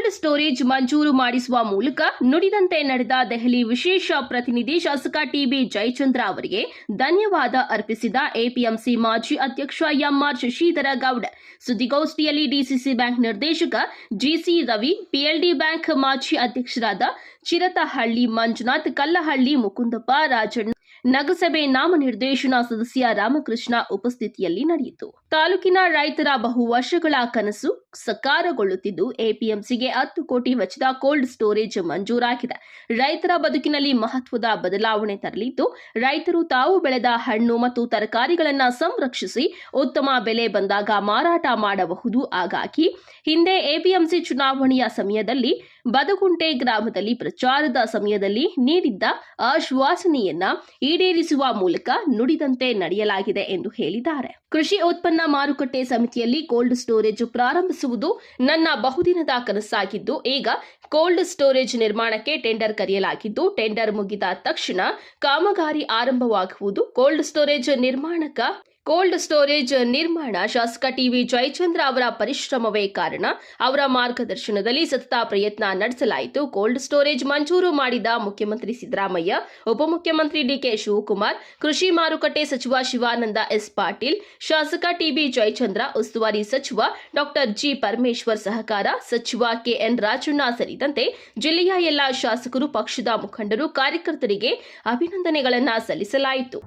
Cold storage ಮಂಜೂರು ಮಾಡಿಸುವ ಮೂಲಕ ನುಡಿದಂತೆ ನಡೆದ ದೆಹಲಿ ವಿಶೇಷ ಪ್ರತಿನಿಧಿ ಶಾಸಕ ಟಿಬಿ ಜಯಚಂದ್ರ ಅವರಿಗೆ ಧನ್ಯವಾದ ಅರ್ಪಿಸಿದ ಎಪಿಎಂಸಿ ಮಾಜಿ ಅಧ್ಯಕ್ಷ ಎಂಆರ್ ಶಶಿಧರ ಗೌಡ. ಸುದ್ದಿಗೋಷ್ಠಿಯಲ್ಲಿ ಡಿಸಿಸಿ ಬ್ಯಾಂಕ್ ನಿರ್ದೇಶಕ ಜಿಸಿ ರವಿ, ಪಿಎಲ್ಡಿ ಬ್ಯಾಂಕ್ ಮಾಜಿ ಅಧ್ಯಕ್ಷರಾದ ಚಿರತಹಳ್ಳಿ ಮಂಜುನಾಥ್, ಕಲ್ಲಹಳ್ಳಿ ಮುಕುಂದಪ್ಪ, ರಾಜಣ್ಣ, ನಗರಸಭೆ ನಾಮನಿರ್ದೇಶನ ಸದಸ್ಯ ರಾಮಕೃಷ್ಣ ಉಪಸ್ಥಿತಿಯಲ್ಲಿ ನಡೆಯಿತು. ತಾಲೂಕಿನ ರೈತರ ಬಹು ವರ್ಷಗಳ ಕನಸು ಸಕಾರಗೊಳ್ಳುತ್ತಿದ್ದು, ಎಪಿಎಂಸಿಗೆ 10 ಕೋಟಿ ವೆಚ್ಚದ ಕೋಲ್ಡ್ ಸ್ಟೋರೇಜ್ ಮಂಜೂರಾಗಿದೆ. ರೈತರ ಬದುಕಿನಲ್ಲಿ ಮಹತ್ವದ ಬದಲಾವಣೆ ತರಲಿದ್ದು, ರೈತರು ತಾವು ಬೆಳೆದ ಹಣ್ಣು ಮತ್ತು ತರಕಾರಿಗಳನ್ನು ಸಂರಕ್ಷಿಸಿ ಉತ್ತಮ ಬೆಲೆ ಬಂದಾಗ ಮಾರಾಟ ಮಾಡಬಹುದು. ಹಾಗಾಗಿ ಹಿಂದೆ ಎಪಿಎಂಸಿ ಚುನಾವಣೆಯ ಸಮಯದಲ್ಲಿ ಬದಗುಂಟೆ ಗ್ರಾಮದಲ್ಲಿ ಪ್ರಚಾರದ ಸಮಯದಲ್ಲಿ ನೀಡಿದ್ದ ಆಶ್ವಾಸನೆಯನ್ನ ಈಡೇರಿಸುವ ಮೂಲಕ ನುಡಿದಂತೆ ನಡೆಯಲಾಗಿದೆ ಎಂದು ಹೇಳಿದ್ದಾರೆ. ಕೃಷಿ ಉತ್ಪನ್ನ ಮಾರುಕಟ್ಟೆ ಸಮಿತಿಯಲ್ಲಿ ಕೋಲ್ಡ್ ಸ್ಟೋರೇಜ್ ಪ್ರಾರಂಭಿಸುವುದು ನನ್ನ ಬಹುದಿನದ ಕನಸಾಗಿದ್ದು, ಈಗ ಕೋಲ್ಡ್ ಸ್ಟೋರೇಜ್ ನಿರ್ಮಾಣಕ್ಕೆ ಟೆಂಡರ್ ಕರೆಯಲಾಗಿದ್ದು, ಟೆಂಡರ್ ಮುಗಿದ ತಕ್ಷಣ ಕಾಮಗಾರಿ ಆರಂಭವಾಗುವುದು. ಕೋಲ್ಡ್ ಸ್ಟೋರೇಜ್ ನಿರ್ಮಾಣ ಶಾಸಕ ಟಿವಿ ಜಯಚಂದ್ರ ಅವರ ಪರಿಶ್ರಮವೇ ಕಾರಣ. ಅವರ ಮಾರ್ಗದರ್ಶನದಲ್ಲಿ ಸತತ ಪ್ರಯತ್ನ ನಡೆಸಲಾಯಿತು. ಕೋಲ್ಡ್ ಸ್ಟೋರೇಜ್ ಮಂಜೂರು ಮಾಡಿದ ಮುಖ್ಯಮಂತ್ರಿ ಸಿದ್ದರಾಮಯ್ಯ, ಉಪಮುಖ್ಯಮಂತ್ರಿ ಡಿಕೆ ಶಿವಕುಮಾರ್, ಕೃಷಿ ಮಾರುಕಟ್ಟೆ ಸಚಿವ ಶಿವಾನಂದ ಎಸ್ ಪಾಟೀಲ್, ಶಾಸಕ ಟಿಬಿ ಜಯಚಂದ್ರ, ಉಸ್ತುವಾರಿ ಸಚಿವ ಡಾ ಜಿ ಪರಮೇಶ್ವರ್, ಸಹಕಾರ ಸಚಿವ ಕೆಎನ್ ರಾಜಣ್ಣ ಸೇರಿದಂತೆ ಜಿಲ್ಲೆಯ ಎಲ್ಲ ಶಾಸಕರು, ಪಕ್ಷದ ಮುಖಂಡರು, ಕಾರ್ಯಕರ್ತರಿಗೆ ಅಭಿನಂದನೆಗಳನ್ನು ಸಲ್ಲಿಸಲಾಯಿತು.